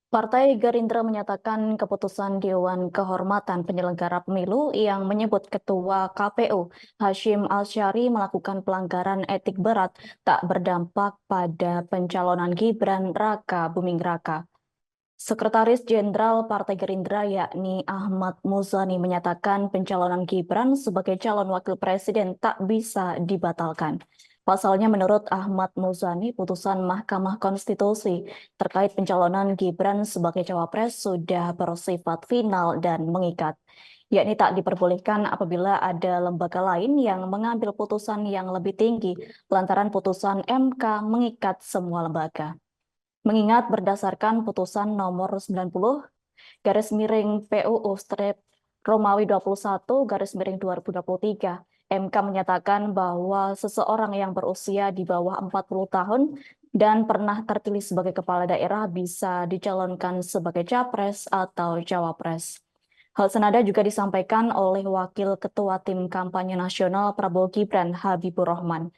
Partai Gerindra menyatakan keputusan Dewan Kehormatan Penyelenggara Pemilu yang menyebut Ketua KPU Hashim Asyari melakukan pelanggaran etik berat tak berdampak pada pencalonan Gibran Raka Buming Raka. Sekretaris Jenderal Partai Gerindra yakni Ahmad Muzani menyatakan pencalonan Gibran sebagai calon wakil presiden tak bisa dibatalkan. Pasalnya menurut Ahmad Muzani, putusan Mahkamah Konstitusi terkait pencalonan Gibran sebagai cawapres sudah bersifat final dan mengikat, yakni tak diperbolehkan apabila ada lembaga lain yang mengambil putusan yang lebih tinggi lantaran putusan MK mengikat semua lembaga. Mengingat berdasarkan putusan nomor 90 garis miring PUU strip Romawi 21 garis miring 2023, MK menyatakan bahwa seseorang yang berusia di bawah 40 tahun dan pernah terpilih sebagai kepala daerah bisa dicalonkan sebagai capres atau cawapres. Hal senada juga disampaikan oleh Wakil Ketua Tim Kampanye Nasional Prabowo Gibran Habibur Rahman,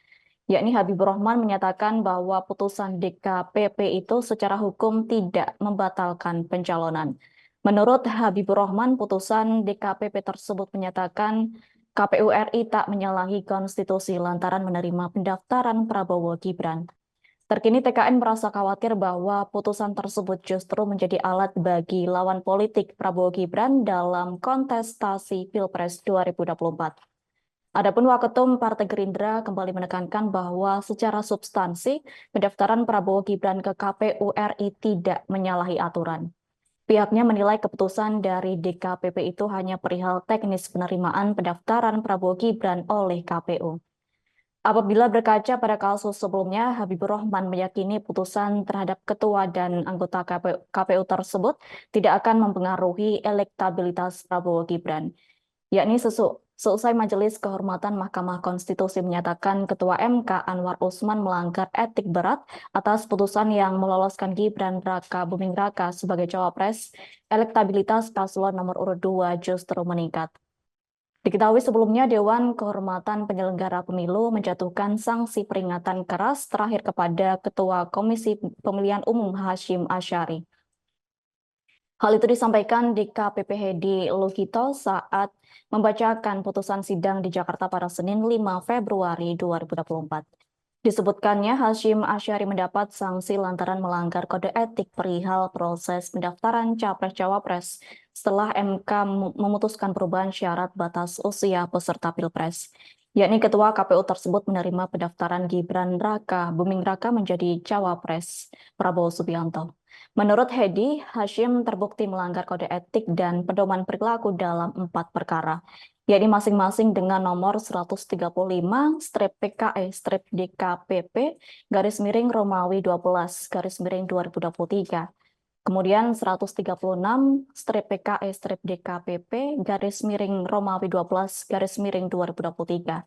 yakni Habibur Rahman menyatakan bahwa putusan DKPP itu secara hukum tidak membatalkan pencalonan. Menurut Habibur Rahman, putusan DKPP tersebut menyatakan KPU RI tak menyalahi konstitusi lantaran menerima pendaftaran Prabowo Gibran. Terkini TKN merasa khawatir bahwa putusan tersebut justru menjadi alat bagi lawan politik Prabowo Gibran dalam kontestasi Pilpres 2024. Adapun Waketum Partai Gerindra kembali menekankan bahwa secara substansi pendaftaran Prabowo Gibran ke KPU RI tidak menyalahi aturan. Pihaknya menilai keputusan dari DKPP itu hanya perihal teknis penerimaan pendaftaran Prabowo Gibran oleh KPU. Apabila berkaca pada kasus sebelumnya, Habibur Rahman meyakini putusan terhadap ketua dan anggota KPU tersebut tidak akan mempengaruhi elektabilitas Prabowo Gibran, yakni seusai Majelis Kehormatan Mahkamah Konstitusi menyatakan Ketua MK Anwar Usman melanggar etik berat atas putusan yang meloloskan Gibran Raka Buming Raka sebagai cawapres, elektabilitas paslon nomor urut 2 justru meningkat. Diketahui sebelumnya Dewan Kehormatan Penyelenggara Pemilu menjatuhkan sanksi peringatan keras terakhir kepada Ketua Komisi Pemilihan Umum Hashim Asyari. Hal itu disampaikan di KPP Hedi Lugito saat membacakan putusan sidang di Jakarta pada Senin 5 Februari 2024. Disebutkannya Hashim Asyari mendapat sanksi lantaran melanggar kode etik perihal proses pendaftaran Capres-Cawapres setelah MK memutuskan perubahan syarat batas usia peserta Pilpres, yakni Ketua KPU tersebut menerima pendaftaran Gibran Raka Buming Raka menjadi Cawapres Prabowo Subianto. Menurut Hedi, Hashim terbukti melanggar kode etik dan pedoman perilaku dalam 4 perkara, yakni masing-masing dengan nomor 135-PKE-DKPP garis miring Romawi 12 garis miring 2023. Kemudian 136-PKE-DKPP garis miring Romawi 12 garis miring 2023.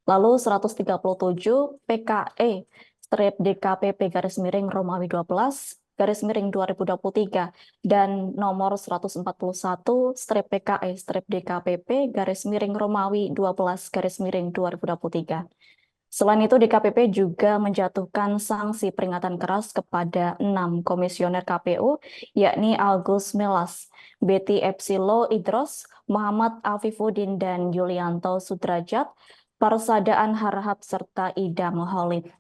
Lalu 137 PKE-DKPP garis miring Romawi 12 garis miring 2023 dan nomor 141-PKE-DKPP garis miring Romawi 12 garis miring 2023. Selain itu, DKPP juga menjatuhkan sanksi peringatan keras kepada 6 komisioner KPU, yakni Agus Melas, Betty Epsilo Idros, Muhammad Afifuddin, dan Yulianto Sudrajat, Parsadaan Harahap, serta Ida Moholid.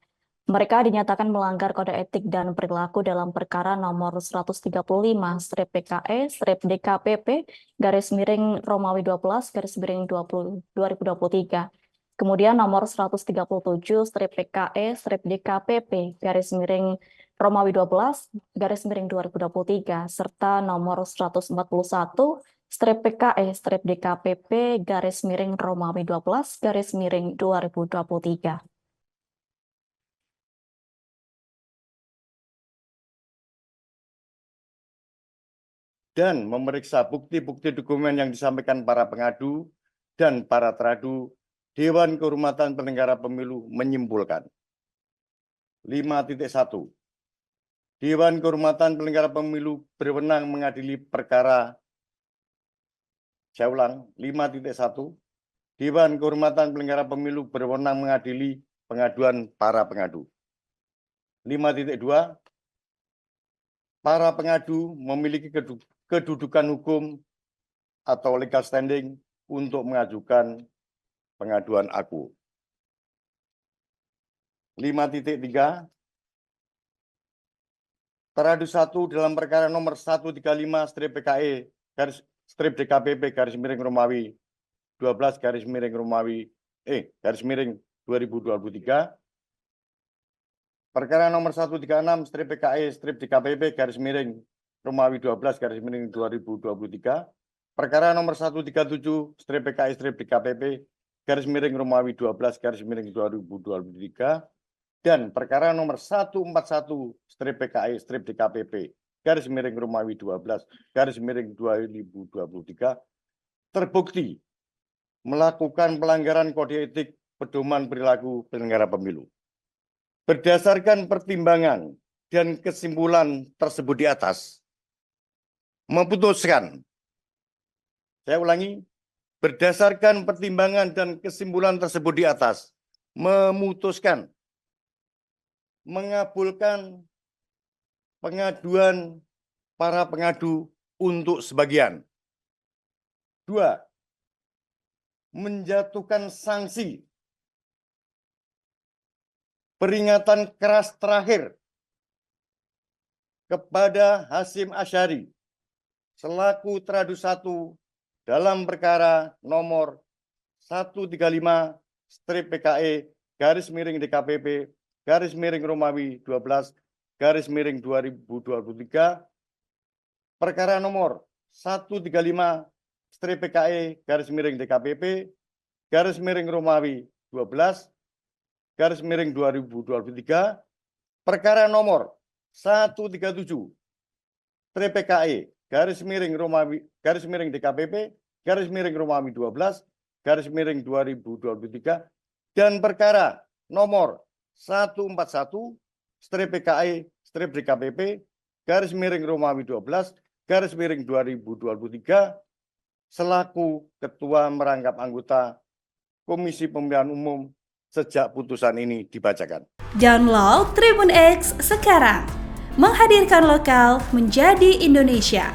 Mereka dinyatakan melanggar kode etik dan perilaku dalam perkara nomor 135-PKE-DKPP garis miring Romawi 12 garis miring 2023. Kemudian nomor 137-PKE-DKPP garis miring Romawi 12 garis miring 2023 serta nomor 141-PKE-DKPP garis miring Romawi 12 garis miring 2023. Dan memeriksa bukti-bukti dokumen yang disampaikan para pengadu dan para teradu, Dewan Kehormatan Penyelenggara Pemilu menyimpulkan 5.1. Dewan Kehormatan Penyelenggara Pemilu berwenang mengadili perkara. Saya ulang, 5.1. Dewan Kehormatan Penyelenggara Pemilu berwenang mengadili pengaduan para pengadu. 5.2. para pengadu memiliki kedudukan hukum atau legal standing untuk mengajukan pengaduan aku. 5.3 Teradu 1 dalam perkara nomor 135/PKE/DKPP/Romawi 12/Romawi perkara nomor 136/PKE/DKPP/Romawi 12/2023 perkara nomor 137/PKE/DKPP/Romawi 12/2023 dan perkara nomor 141/PKE/DKPP/Romawi 12/2023 terbukti melakukan pelanggaran kode etik pedoman perilaku penyelenggara pemilu. Berdasarkan pertimbangan dan kesimpulan tersebut di atas, memutuskan, saya ulangi, berdasarkan pertimbangan dan kesimpulan tersebut di atas, memutuskan mengabulkan pengaduan para pengadu untuk sebagian. 2. Menjatuhkan sanksi peringatan keras terakhir kepada Hasyim Asyari selaku teradu 1 dalam perkara nomor 135/PKE/DKPP/Romawi 12/2023 perkara nomor 135/PKE/DKPP/Romawi 12/2023 perkara nomor 137/PKE/DKPP/Romawi 12/2023 dan perkara nomor 141/PKE/DKPP/Romawi 12/2023 selaku Ketua Merangkap Anggota Komisi Pemilihan Umum sejak putusan ini dibacakan. Download Tribun X sekarang, menghadirkan lokal menjadi Indonesia.